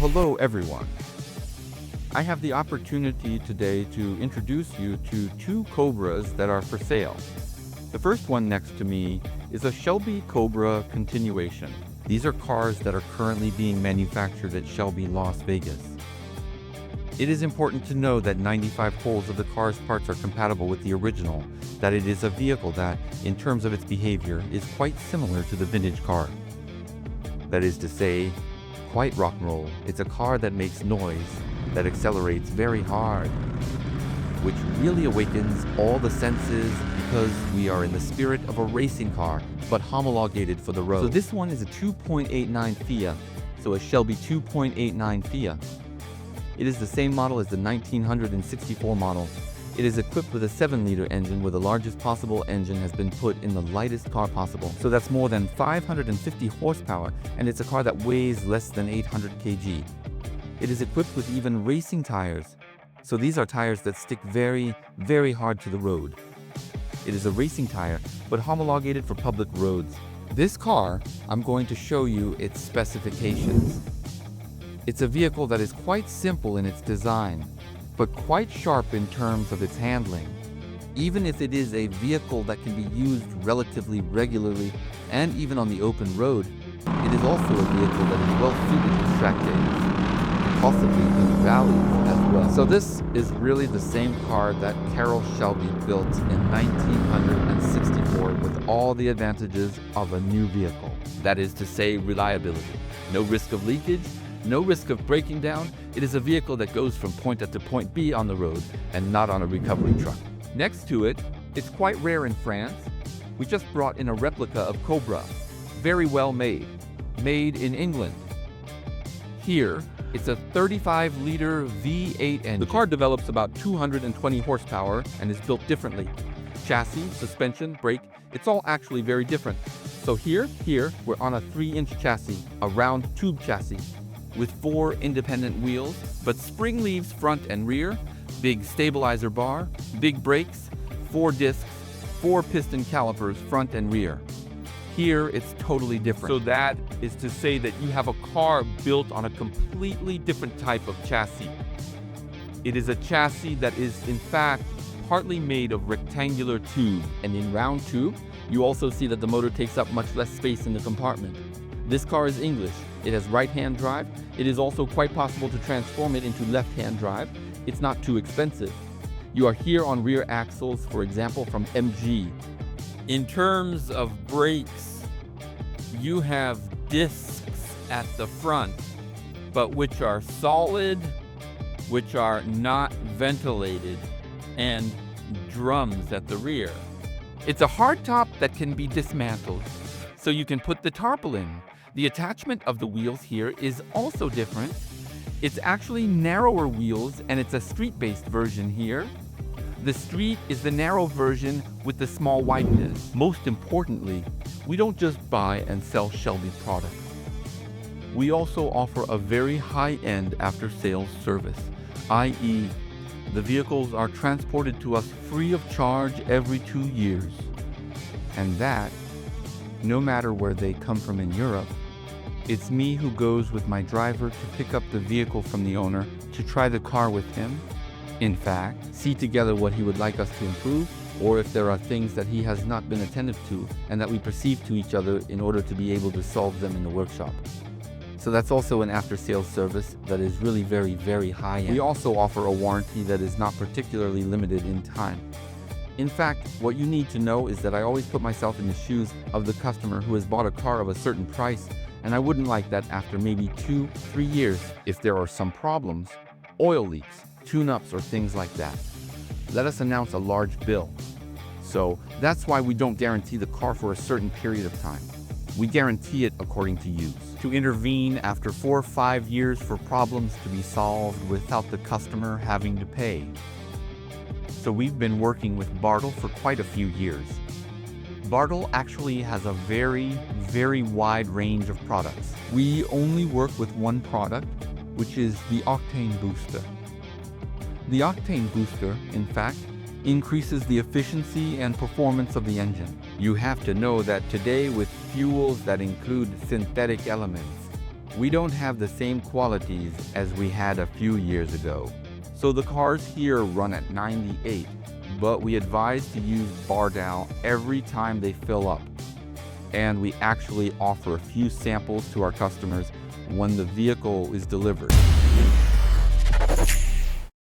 Hello everyone. I have the opportunity today to introduce you to two Cobras that are for sale. The first one next to me is a Shelby Cobra Continuation. These are cars that are currently being manufactured at Shelby, Las Vegas. It is important to know that 95 wholes of the car's parts are compatible with the original, that it is a vehicle that, in terms of its behavior, is quite similar to the vintage car. That is to say, quite rock and roll. It's a car that makes noise, that accelerates very hard, which really awakens all the senses because we are in the spirit of a racing car, but homologated for the road. So this one is a 2.89 FIA, so a Shelby 2.89 FIA. It is the same model as the 1964 model. It is equipped with a 7-liter engine where the largest possible engine has been put in the lightest car possible. So that's more than 550 horsepower, and it's a car that weighs less than 800 kg. It is equipped with even racing tires. So these are tires that stick very, very hard to the road. It is a racing tire, but homologated for public roads. This car, I'm going to show you its specifications. It's a vehicle that is quite simple in its design, but quite sharp in terms of its handling. Even if it is a vehicle that can be used relatively regularly and even on the open road, it is also a vehicle that is well suited to track days, possibly in valleys as well. So this is really the same car that Carroll Shelby built in 1964 with all the advantages of a new vehicle. That is to say, reliability. No risk of leakage, no risk of breaking down. It is a vehicle that goes from point A to point B on the road and not on a recovery truck. Next to it, it's quite rare in France. We just brought in a replica of Cobra. Very well made. Made in England. Here, it's a 35-liter V8 engine. The car develops about 220 horsepower and is built differently. Chassis, suspension, brake, it's all actually very different. So here, we're on a 3-inch chassis, a round tube chassis, with 4 independent wheels, but spring leaves front and rear, big stabilizer bar, big brakes, 4 discs, 4 piston calipers front and rear. Here, it's totally different. So that is to say that you have a car built on a completely different type of chassis. It is a chassis that is, in fact, partly made of rectangular tube. And in round tube, you also see that the motor takes up much less space in the compartment. This car is English. It has right-hand drive. It is also quite possible to transform it into left-hand drive. It's not too expensive. You are here on rear axles, for example, from MG. In terms of brakes, you have discs at the front, but which are solid, which are not ventilated, and drums at the rear. It's a hardtop that can be dismantled, so you can put the tarpaulin. The attachment of the wheels here is also different. It's actually narrower wheels, and it's a street-based version here. The street is the narrow version with the small wideness. Most importantly, we don't just buy and sell Shelby products. We also offer a very high-end after-sales service, i.e., the vehicles are transported to us free of charge every 2 years. And that, no matter where they come from in Europe, it's me who goes with my driver to pick up the vehicle from the owner to try the car with him. In fact, see together what he would like us to improve, or if there are things that he has not been attentive to and that we perceive to each other in order to be able to solve them in the workshop. So that's also an after-sales service that is really very, very high-end. We also offer a warranty that is not particularly limited in time. In fact, what you need to know is that I always put myself in the shoes of the customer who has bought a car of a certain price, and I wouldn't like that after maybe 2-3 years if there are some problems, oil leaks, tune-ups, or things like that. Let us announce a large bill. So that's why we don't guarantee the car for a certain period of time. We guarantee it according to use. To intervene after 4 or 5 years for problems to be solved without the customer having to pay. So we've been working with Bartle for quite a few years. Bartle actually has a very, very wide range of products. We only work with one product, which is the octane booster. The octane booster, in fact, increases the efficiency and performance of the engine. You have to know that today, with fuels that include synthetic elements, We don't have the same qualities as we had a few years ago. So the cars here run at 98, but we advise to use bar down every time they fill up. And we actually offer a few samples to our customers when the vehicle is delivered.